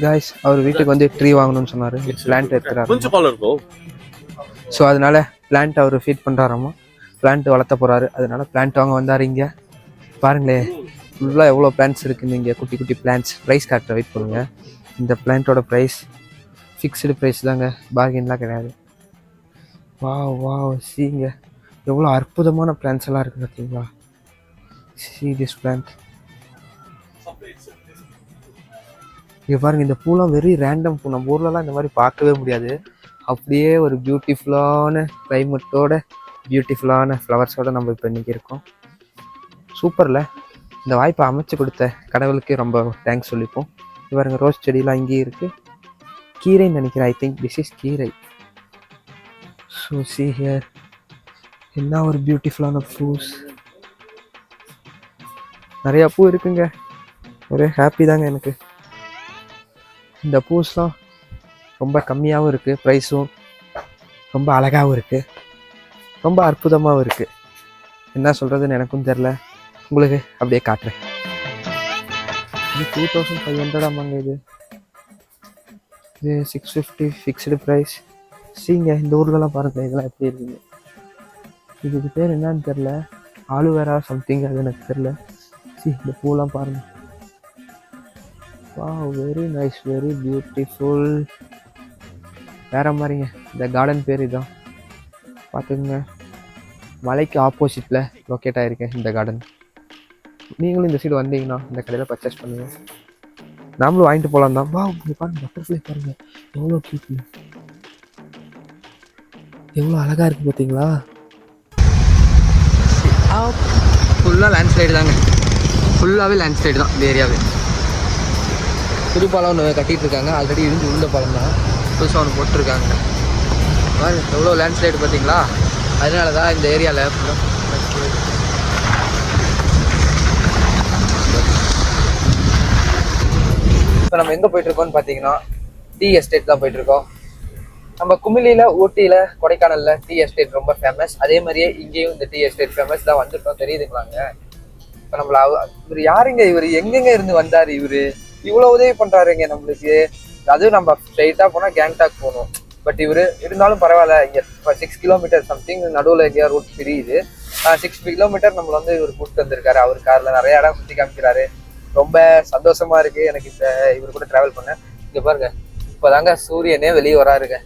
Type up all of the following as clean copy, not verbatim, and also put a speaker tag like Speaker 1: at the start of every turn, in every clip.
Speaker 1: Guys அவர் வீட்டுக்கு வந்து tree வாங்கணும்னு சொன்னார், பிளான்ட் எடுத்துறாரு. ஸோ அதனால பிளான்ட் அவர் ஃபீட் பண்ணுறாராமா, பிளான்ட் வளர்த்த போகிறாரு. அதனால பிளான்ட் வாங்க வந்தார். இங்கே பாருங்களேன், ஃபுல்லாக எவ்வளோ பிளான்ட்ஸ் இருக்குன்னு. இங்கே குட்டி குட்டி பிளான்ட்ஸ். ப்ரைஸ் காட்டுற வெயிட் பண்ணுங்க. இந்த பிளான்ட்டோட ப்ரைஸ் ஃபிக்ஸ்டு ப்ரைஸ் தாங்க, பார்கென்லாம் கிடையாது. வா வா சீங்க, எவ்வளோ அற்புதமான பிளான்ட்ஸ் எல்லாம் இருக்குது பார்த்தீங்களா. See this plant. இங்கே பாருங்கள், இந்த பூலாம் வெரி ரேண்டம் பூ. நம்ம ஊர்லலாம் இந்த மாதிரி பார்க்கவே முடியாது. அப்படியே ஒரு பியூட்டிஃபுல்லான கிளைமேட்டோட பியூட்டிஃபுல்லான ஃப்ளவர்ஸோடு நம்ம இப்போ இன்றைக்கி இருக்கோம். சூப்பரில். இந்த வாய்ப்பை அமைச்சு கொடுத்த கடவுளுக்கு ரொம்ப தேங்க்ஸ் சொல்லிப்போம். பாருங்க, ரோஸ் செடியெலாம் இங்கேயும் இருக்குது. கீரைன்னு நினைக்கிறேன். ஐ திங்க் திஸ் இஸ் கீரை. ஸோ சி ஹியர், என்ன ஒரு பியூட்டிஃபுல்லான ஃப்ரூட்ஸ். நிறையா பூ இருக்குங்க. ஒரே ஹாப்பி தாங்க எனக்கு. இந்த பூஸ்லாம் ரொம்ப கம்மியாகவும் இருக்குது, ப்ரைஸும் ரொம்ப அழகாகவும் இருக்குது, ரொம்ப அற்புதமாகவும் இருக்குது. என்ன சொல்கிறதுன்னு எனக்கும் தெரில, உங்களுக்கு அப்படியே காட்டுறேன். இது 2500 ஆமாங்க. இது 650 ஃபிக்ஸ்டு ப்ரைஸ். சீங்க, இந்த ஊர்லலாம் பாருங்கள் இதெல்லாம் எப்படி இருக்குங்க. இதுக்கு பேர் என்னன்னு தெரில, ஆலுவேரா சம்திங், அது எனக்கு தெரில. இந்த பூலாம் பாருங்கள். வா, வெரி நைஸ், வெரி பியூட்டிஃபுல். வேறு மாதிரிங்க. இந்த கார்டன் பேர் இதான், பார்த்துக்குங்க. மலைக்கு ஆப்போசிட்டில் லொக்கேட் ஆகிருக்கேன் இந்த கார்டன். நீங்களும் இந்த சைடு வந்தீங்கன்னா இந்த கடையில் பர்ச்சேஸ் பண்ணுங்கள். நாமளும் வாங்கிட்டு போகலாம் தான். வா, பாருங்கள், பட்டர்ஃப்ளை பாருங்கள், எவ்வளோ கியூட், எவ்வளோ அழகாக இருக்குது பார்த்தீங்களா. ஃபுல்லாக லேண்ட்ஸ்லைடு தாங்க, ஃபுல்லாகவே லேண்ட்ஸ்லைடு தான் இந்த ஏரியாவே. புது பாலம் ஒன்று கட்டிகிட்டு இருக்காங்க. ஆல்ரெடி இருந்து உள்ள பாலம் தான், புதுசாக ஒன்று போட்டிருக்காங்க. எவ்வளோ லேண்ட்ஸ்லைடு பார்த்தீங்களா. அதனால தான் இந்த ஏரியாவில் ஃபுல்லாக. இப்போ நம்ம எங்கே போயிட்டுருக்கோம்னு பார்த்தீங்கன்னா டீ எஸ்டேட் தான் போயிட்டுருக்கோம். நம்ம குமிளியில், ஊட்டியில், கொடைக்கானலில் டீ எஸ்டேட் ரொம்ப ஃபேமஸ். அதே மாதிரியே இங்கேயும் இந்த டீ எஸ்டேட் ஃபேமஸ் தான். வந்துட்டோம், தெரியுதுங்களாங்க. இப்போ நம்மள இவர் யாருங்க, இவர் எங்கெங்க இருந்து வந்தார், இவர் இவ்வளோ உதவி பண்ணுறாருங்க நம்மளுக்கு. அதுவும் நம்ம ஸ்ட்ரைட்டாக போனால் கேங்டாக் போகணும். பட் இவர் இருந்தாலும் பரவாயில்ல, இங்கே 6 கிலோமீட்டர் சம்திங் நடுவில் எங்கேயா ரூட் தெரியுது. 6 கிலோமீட்டர் நம்மளை வந்து இவர் கூப்பிட்டு வந்திருக்காரு. அவர் காரில் நிறைய இடம் சுற்றி காமிக்கிறாரு. ரொம்ப சந்தோஷமா இருக்கு எனக்கு இந்த இவர் கூட டிராவல் பண்ண. இங்கே பாருங்க, இப்போதாங்க சூரியனே வெளியே வராருங்க.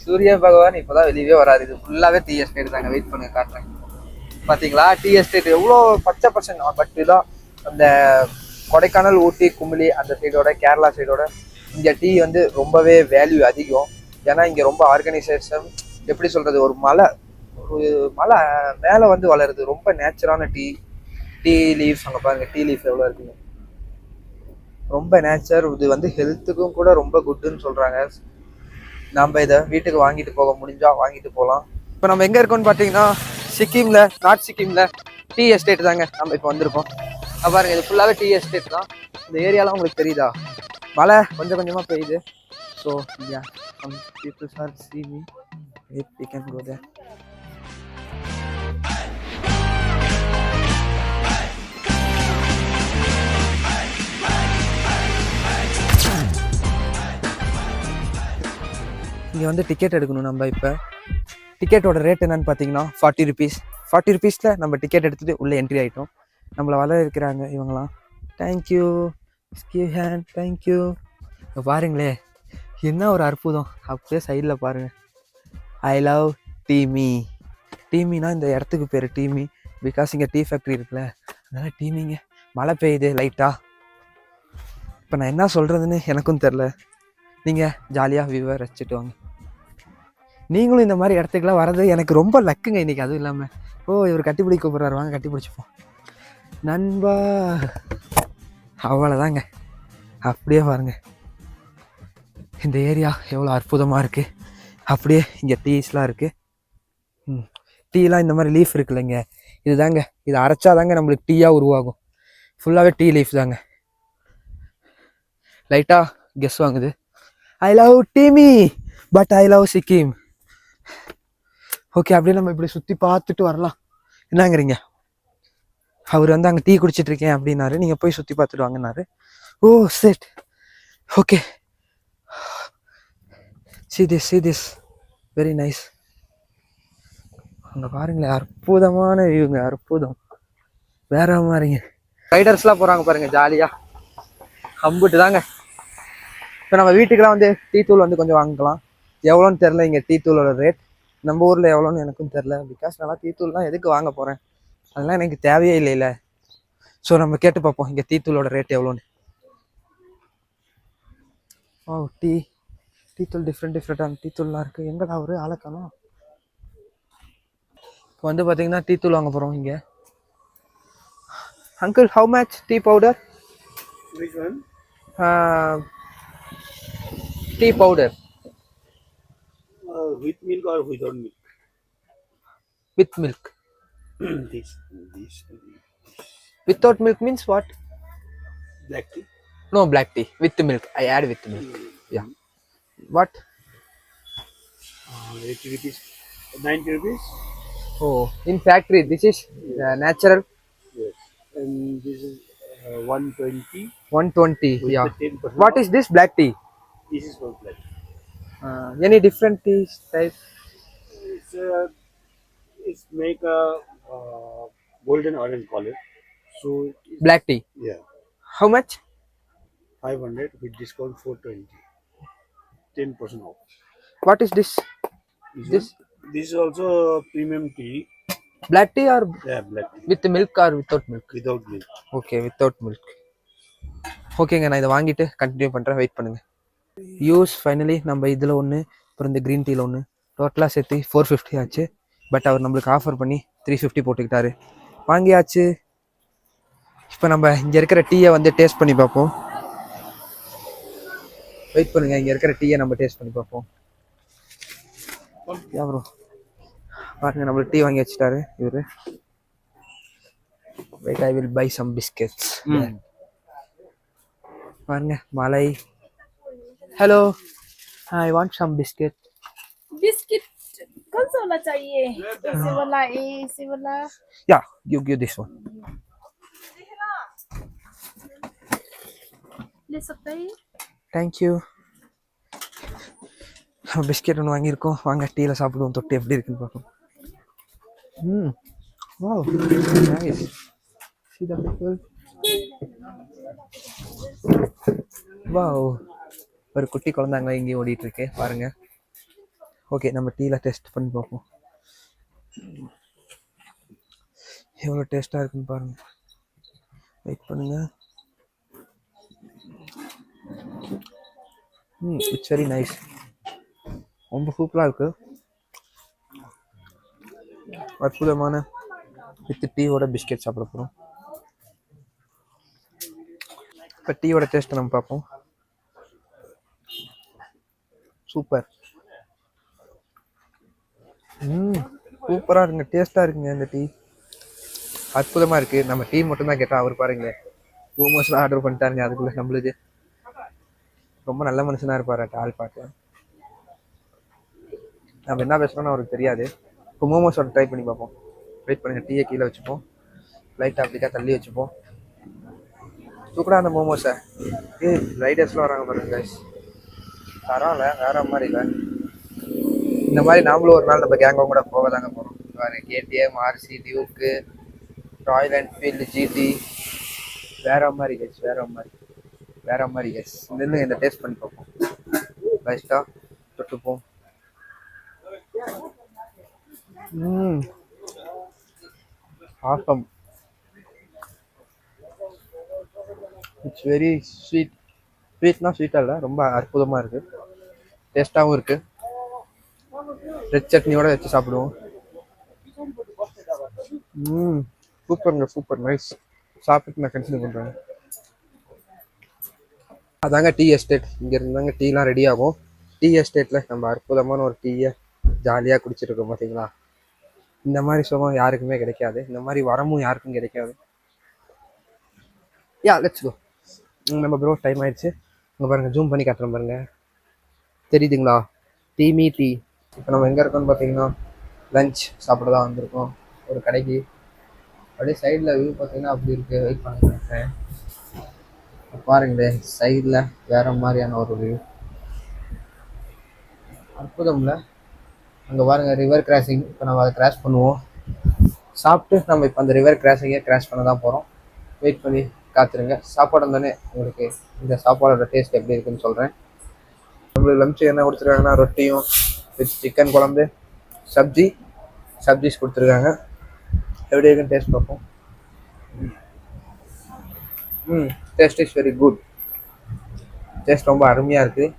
Speaker 1: சூரிய பகவான் இப்போதான் வெளியே வராரு. இது ஃபுல்லாகவே டீ எஸ்டேட் தாங்க. வெயிட் பண்ணுங்க, காட்டுறேன். பார்த்தீங்களா, டீ எஸ்டேட் எவ்வளோ பச்சை பர்சன்ட். பட் இதுதான் அந்த கொடைக்கானல், ஊட்டி, குமிளி அந்த சைடோட, கேரளா சைடோட இங்கே டீ வந்து ரொம்பவே வேல்யூ அதிகம். ஏன்னா இங்கே ரொம்ப ஆர்கனைசேஷன், எப்படி சொல்கிறது, ஒரு மலை மேலே வந்து வளருது. ரொம்ப நேச்சரான டீ லீவ்ஸ். அங்கே பாருங்கள், டீ லீஃப் எவ்வளோ இருக்குங்க. ரொம்ப நேச்சர். இது வந்து ஹெல்த்துக்கும் கூட ரொம்ப குட்டுன்னு சொல்கிறாங்க. நம்ம இதை வீட்டுக்கு வாங்கிட்டு போக முடிஞ்சா வாங்கிட்டு போகலாம். இப்போ நம்ம எங்கே இருக்கோம்னு பார்த்தீங்கன்னா சிக்கிமில், நார்த் சிக்கிமில் டீ எஸ்டேட் தாங்க நம்ம இப்போ வந்திருக்கோம். பாருங்க, இது ஃபுல்லாகவே டீ எஸ்டேட் தான். இந்த ஏரியாலாம் உங்களுக்கு தெரியுதா, மழை கொஞ்சம் கொஞ்சமாக பெய்யுது. So some people are seeing me. If we can go there. இங்கே வந்து டிக்கெட் எடுக்கணும் நம்ம. இப்போ டிக்கெட்டோட ரேட் என்னன்னு பார்த்தீங்கன்னா 40 ருபீஸ். 40 ருபீஸில் நம்ம டிக்கெட் எடுத்துகிட்டு உள்ளே என்ட்ரி ஆகிட்டோம். நம்மளை வரவேற்கிறாங்க இவங்களாம். Thank you, shake hand, thank you. இப்போ பாருங்களே, என்ன ஒரு அற்புதம். அப்படியே சைடில் பாருங்கள், ஐ லவ் டீமி. டீமினா இந்த இடத்துக்கு பேர் டீமி, பிகாஸ் இங்கே டீ ஃபேக்ட்ரி இருக்குல்ல, அதனால் டீமிங்க. மழை பெய்யுது லைட்டாக. இப்போ நான் என்ன சொல்கிறதுன்னு எனக்கும் தெரில. நீங்கள் ஜாலியாக வியூவை ரசிச்சுட்டு வாங்க. நீங்களும் இந்த மாதிரி இடத்துக்குலாம் வர்றது எனக்கு ரொம்ப லக்குங்க இன்றைக்கி. அதுவும் இல்லாமல் இவர் கட்டிப்பிடி கூப்பிட்றாரு, வாங்க கட்டி பிடிச்சிப்போம் நண்பா. அவ்வளோதாங்க. அப்படியே பாருங்க, இந்த ஏரியா எவ்வளோ அற்புதமாக இருக்குது. அப்படியே இங்கே டீஸ்லாம் இருக்குது. டீலாம் இந்த மாதிரி லீஃப் இருக்குல்லைங்க, இது தாங்க, இது அரைச்சாதாங்க நம்மளுக்கு டீயாக உருவாகும். ஃபுல்லாகவே டீ லீஃப் தாங்க. லைட்டாக கெஸ் வாங்குது. ஐ லவ் டீமி but I love Sikkim. Okay, அப்படியே நம்ம இப்படி சுற்றி பார்த்துட்டு வரலாம். என்னங்கிறீங்க? அவர் வந்து அங்கே டீ குடிச்சிட்டு இருக்கேன் அப்படின்னாரு. நீங்கள் போய் சுற்றி பார்த்துட்டு வாங்கினாரு. Oh set, okay. see this very nice. அங்கே பாருங்களேன், அற்புதமான வியூங்க, அற்புதம், வேற மாதிரிங்க. ரைடர்ஸ்லாம் போகிறாங்க பாருங்க ஜாலியாக, அம்புட்டு தாங்க. இப்போ நம்ம வீட்டுக்கெல்லாம் வந்து டீ தூள் வந்து கொஞ்சம் வாங்கிக்கலாம். எவ்வளோன்னு தெரில இங்கே டீ தூளோட ரேட். நம்ம ஊரில் எவ்வளோன்னு எனக்கும் தெரில. பிகாஸ் நல்லா டீ தூள்லாம் எதுக்கு வாங்க போகிறேன், அதெல்லாம் எனக்கு தேவையே இல்லை. ஸோ நம்ம கேட்டு பார்ப்போம் இங்கே டீ தூளோட ரேட் எவ்வளோன்னு. ஓ டீ தூள் டிஃப்ரெண்ட்டான டீ தூள்லாம் இருக்குது. எங்கடா ஒரு ஆளக்கானோ. இப்போ வந்து பார்த்தீங்கன்னா டீ தூள் வாங்க போகிறோம் இங்கே. Uncle, how much tea powder?
Speaker 2: Which one?
Speaker 1: Tea powder
Speaker 2: With milk or without milk?
Speaker 1: With milk.
Speaker 2: this.
Speaker 1: Without milk means what?
Speaker 2: Black tea.
Speaker 1: No, black tea. With milk. I add with milk. Yeah. What?
Speaker 2: 80 rupees. 90 rupees.
Speaker 1: Oh, in factory this is natural.
Speaker 2: Yes. And this is 120.
Speaker 1: 120.
Speaker 2: With
Speaker 1: Yeah.
Speaker 2: the 10%
Speaker 1: What is this black tea?
Speaker 2: This is for black.
Speaker 1: Any different tea type?
Speaker 2: It's make a golden orange color. So it's,
Speaker 1: Black tea.
Speaker 2: yeah,
Speaker 1: How much?
Speaker 2: 500 with discount 420. 10% off.
Speaker 1: What is this? This
Speaker 2: This is also premium tea.
Speaker 1: black tea or
Speaker 2: Yeah, black tea.
Speaker 1: with milk or without milk?
Speaker 2: Without milk.
Speaker 1: Okay, without milk. ஓகேங்க, நான் இதை வாங்கிட்டு continue பண்ணுறேன், wait பண்ணுங்க. Use finally நம்ம இதில் ஒன்று, அப்புறம் இந்த க்ரீன் டீயில் ஒன்று, டோட்டலாக சேர்த்து 450 ஆச்சு. பட் அவர் நம்மளுக்கு ஆஃபர் பண்ணி 350 போட்டுக்கிட்டாரு. வாங்கியாச்சு. இப்போ நம்ம இங்கே இருக்கிற டீயை வந்து டேஸ்ட் பண்ணி பார்ப்போம். வெயிட் பண்ணுங்க, இங்கே இருக்கிற டீயை நம்ம டேஸ்ட் பண்ணி பார்ப்போம். ப்ரோ பாருங்க, நம்மளுக்கு டீ வாங்கி வச்சுட்டாரு இவரு. Wait, I will buy some biscuits. பாருங்க, மலை. Hello, I want some biscuit.
Speaker 3: Biscuit कौन सा वाला चाहिए? ऐसे वाला, ऐसे वाला?
Speaker 1: या give this one.
Speaker 3: ले सकते हैं?
Speaker 1: Thank you. பிஸ்கெட் ஒன்று வாங்கியிருக்கோம், வாங்க டீயில் சாப்பிடுவோம். தொட்டு எப்படி இருக்குன்னு பார்ப்போம். Wow, nice. See the people. Wow, ஒரு குட்டி குழந்தாங்க இங்கேயும் ஓடிட்டு இருக்கு பாருங்க. ஓகே, நம்ம டீயில் டேஸ்ட் பண்ணி பார்ப்போம். எவ்வளோ டேஸ்ட்டாக இருக்குன்னு பாருங்க. வெயிட் பண்ணுங்க. It's very nice. ரொம்ப சூப்பராக இருக்கு. அற்புதமான வித் டீயோட பிஸ்கெட் சாப்பிட போகிறோம். இப்போ டீயோட டேஸ்ட்டை நம்ம பார்ப்போம். சூப்பர். சூப்பராக இருக்குங்க, டேஸ்ட்டாக இருக்குங்க இந்த டீ. அற்புதமாக இருக்குது. நம்ம டீ மட்டும்தான் கேட்டால் அவர் பாருங்க மோமோஸ்லாம் ஆர்டர் பண்ணிட்டாருங்க. அதுக்குள்ளே நம்மளுக்கு ரொம்ப நல்ல மனுஷனாக இருப்பார் ஆள் பார்க்க. நம்ம என்ன பேசுகிறோன்னு அவருக்கு தெரியாது. இப்போ மோமோஸோட ட்ரை பண்ணி பார்ப்போம். வெயிட் பண்ணுங்கள், டீயை கீழே வச்சுப்போம், லைட்டாக அப்படிக்கா தள்ளி வச்சுப்போம். சூப்பராக அந்த மோமோஸை ரைடர்ஸ்லாம் வராங்க பாருங்க கைஸ். தரான்ல வேற மாதிரி இல்லை. இந்த மாதிரி நாமளும் ஒரு நாள் நம்ம கேங்கும் கூட போக தாங்க போகிறோம். வேறு KTM, RC, Duke, Royal Enfield, GT, வேற மாதிரி கைஸ், வேற மாதிரி கைஸ். நின்று இந்த டேஸ்ட் பண்ணி பார்ப்போம். லைஸ்ட்டாக தொட்டுப்போம். ஆசம். It's very sweet. ஸ்வீட்னா ஸ்வீட்டாக இல்லை, ரொம்ப அற்புதமாக இருக்குது, டேஸ்ட்டாகவும் இருக்குது. ரெட் சட்னியோட வச்சு சாப்பிடுவோம். சூப்பருங்க, சூப்பர் நைஸ். சாப்பிட்டு நான் கன்சிடர் பண்ணுறேன். அதாங்க டீ எஸ்டேட். இங்கே இருந்தாங்க டீலாம் ரெடி ஆகும். டீ எஸ்டேட்டில் நம்ம அற்புதமான ஒரு டீயை ஜாலியாக குடிச்சிட்டு இருக்கோம் பார்த்தீங்களா. இந்த மாதிரி சுகம் யாருக்குமே கிடைக்காது, இந்த மாதிரி வரமும் யாருக்கும் கிடைக்காது. Yeah let's go. நம்ம ப்ரோ டைம் ஆயிடுச்சு. இங்கே பாருங்கள், ஜூம் பண்ணி காட்டுறேன் பாருங்கள், தெரியுதுங்களா? Tea me tea. இப்போ நம்ம எங்கே இருக்கோம்னு பார்த்தீங்கன்னா லஞ்ச் சாப்பிட தான் வந்திருக்கோம் ஒரு கடைக்கு. அப்படியே சைடில் வியூ பார்த்தீங்கன்னா அப்படி இருக்குது. வெயிட் பண்ணிருக்கேன் பாருங்களேன், சைடில் வேறு மாதிரியான ஒரு வியூ. அற்புதம்ல. அங்கே பாருங்க ரிவர் கிராசிங். இப்போ நம்ம அதை கிராஸ் பண்ணுவோம். சாப்பிட்டு நம்ம இப்போ அந்த ரிவர் கிராசிங்கை கிராஸ் பண்ண தான் போகிறோம். வெயிட் பண்ணி காத்துருங்க. சாப்பாடு வந்தோடனே உங்களுக்கு இந்த சாப்பாடோட டேஸ்ட் எப்படி இருக்குன்னு சொல்கிறேன். நம்மளுக்கு லஞ்ச் என்ன கொடுத்துருக்காங்கன்னா ரொட்டியும் வித் சிக்கன் குழம்பு, சப்ஜிஸ் கொடுத்துருக்காங்க. எப்படி இருக்குன்னு டேஸ்ட் பார்ப்போம். Taste is very good. Taste ரொம்ப அருமையாக இருக்குது.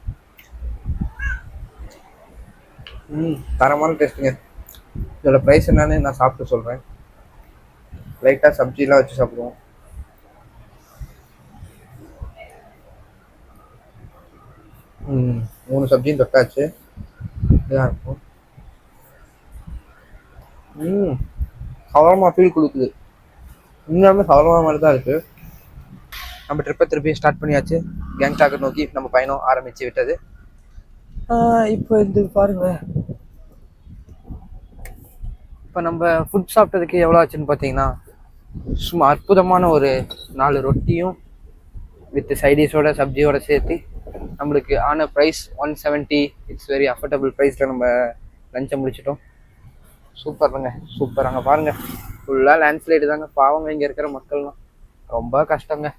Speaker 1: தரமான டேஸ்ட்டுங்க. இதோட ப்ரைஸ் என்னன்னு நான் சாப்பிட்டு சொல்கிறேன். லைட்டாக சப்ஜிலாம் வச்சு சாப்பிடுவோம். மூணு சப்ஜியும் தொட்டாச்சு. இதாக இருக்கும். சவர்மா ஃபீல் கொடுக்குது. இன்னுமே சவர்மா மாதிரி தான் இருக்குது. நம்ம ட்ரிப்பை திருப்பி ஸ்டார்ட் பண்ணியாச்சு. கேங்டாக்கை நோக்கி நம்ம பயணம் ஆரம்பித்து விட்டது. இப்போ இது பாருங்க. இப்போ நம்ம ஃபுட் சாப்பிட்டதுக்கு எவ்வளோ ஆச்சுன்னு பார்த்தீங்கன்னா சும்மா அற்புதமான ஒரு 4 ரொட்டியும் வித் சைடிஷோட சப்ஜியோட சேர்த்து நம்மளுக்கு ஆன ப்ரைஸ் 170. இட்ஸ் வெரி அஃபோர்டபுள் ப்ரைஸில் நம்ம லஞ்சை முடிச்சிட்டோம். சூப்பருங்க, சூப்பர். அங்கே பாருங்கள் ஃபுல்லாக லேண்ட்ஸ்லைடு தாங்க. பாவங்க இங்கே இருக்கிற மக்கள்லாம் ரொம்ப கஷ்டங்க.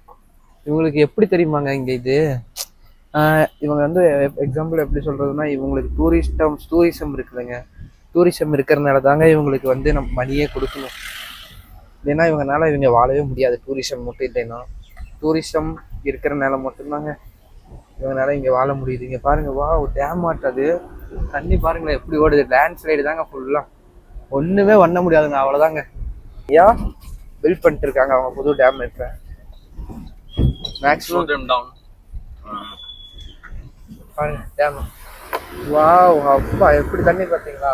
Speaker 1: இவங்களுக்கு எப்படி தெரியுமாங்க இங்கே இது இவங்க வந்து எக்ஸாம்பிள் எப்படி சொல்கிறதுனா இவங்களுக்கு டூரிசம் இருக்குதுங்க. டூரிசம் இருக்கிறனால தாங்க இவங்களுக்கு வந்து நம்ம மணியே கொடுக்கணும். இல்லைன்னா இவங்க வாழவே முடியாது. டூரிசம் மட்டும் இல்லைன்னா டூரிசம் இருக்கிறனால மட்டும்தாங்க இவங்களால இங்கே வாழ முடியுது. இங்கே பாருங்கள், வா டேம் ஆட்டது தண்ணி பாருங்களேன் எப்படி ஓடுது. லேண்ட் ஸ்லைடு தாங்க ஃபுல்லாக. ஒன்றுமே பண்ண முடியாதுங்க, அவ்வளோதாங்க. பில்ட் பண்ணிட்டு இருக்காங்க அவங்க புது டேம். இப்போ மேக்ஸிமம் பாருங்க டேம். வாவ், அப்பா எப்படி தண்ணி பார்த்தீங்களா?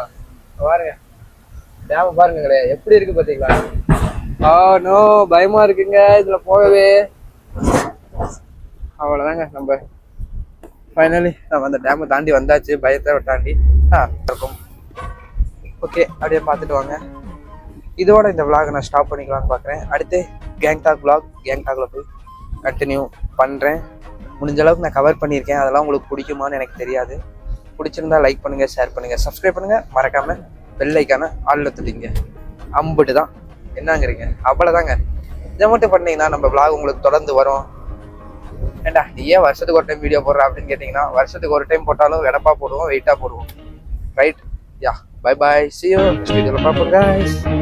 Speaker 1: பாருங்க டேம் பாருங்களே எப்படி இருக்கு பார்த்தீங்களா? நோ பயமா இருக்குங்க இதுல போகவே. அவ்வளோதாங்க, நம்ம ஃபைனலி நம்ம அந்த டேமை தாண்டி வந்தாச்சு. பயத்தை தாண்டி இருக்கும். ஓகே, அப்படியே பார்த்துட்டு வாங்க. இதோட இந்த விளாகை நான் ஸ்டாப் பண்ணிக்கலாம்னு பார்க்குறேன். அடுத்து கேங்டாக் விளாக், கேங்டாக்ல போய் கண்டினியூ பண்ணுறேன். முடிஞ்ச அளவுக்கு நான் கவர் பண்ணியிருக்கேன். அதெல்லாம் உங்களுக்கு பிடிக்குமான்னு எனக்கு தெரியாது. பிடிச்சிருந்தா லைக் பண்ணுங்கள், ஷேர் பண்ணுங்கள், சப்ஸ்கிரைப் பண்ணுங்கள். மறக்காமல் பெல் ஐக்கான ஆளில் துடிங்க. அம்புட்டு தான் என்னங்கிறீங்க, அவ்வளோதாங்க. இதை மட்டும் பண்ணீங்கன்னா நம்ம விளாக் உங்களுக்கு தொடர்ந்து வரும். ஏண்டா நீ ஏன் வருஷத்துக்கு ஒரு டைம் வீடியோ போடுற அப்படின்னு கேட்டிங்கன்னா, வருஷத்துக்கு ஒரு டைம் போட்டாலும் வெடப்பாக போடுவோம், வெயிட்டாக போடுவோம். Right? Yeah, bye bye, see you next video. Bye guys.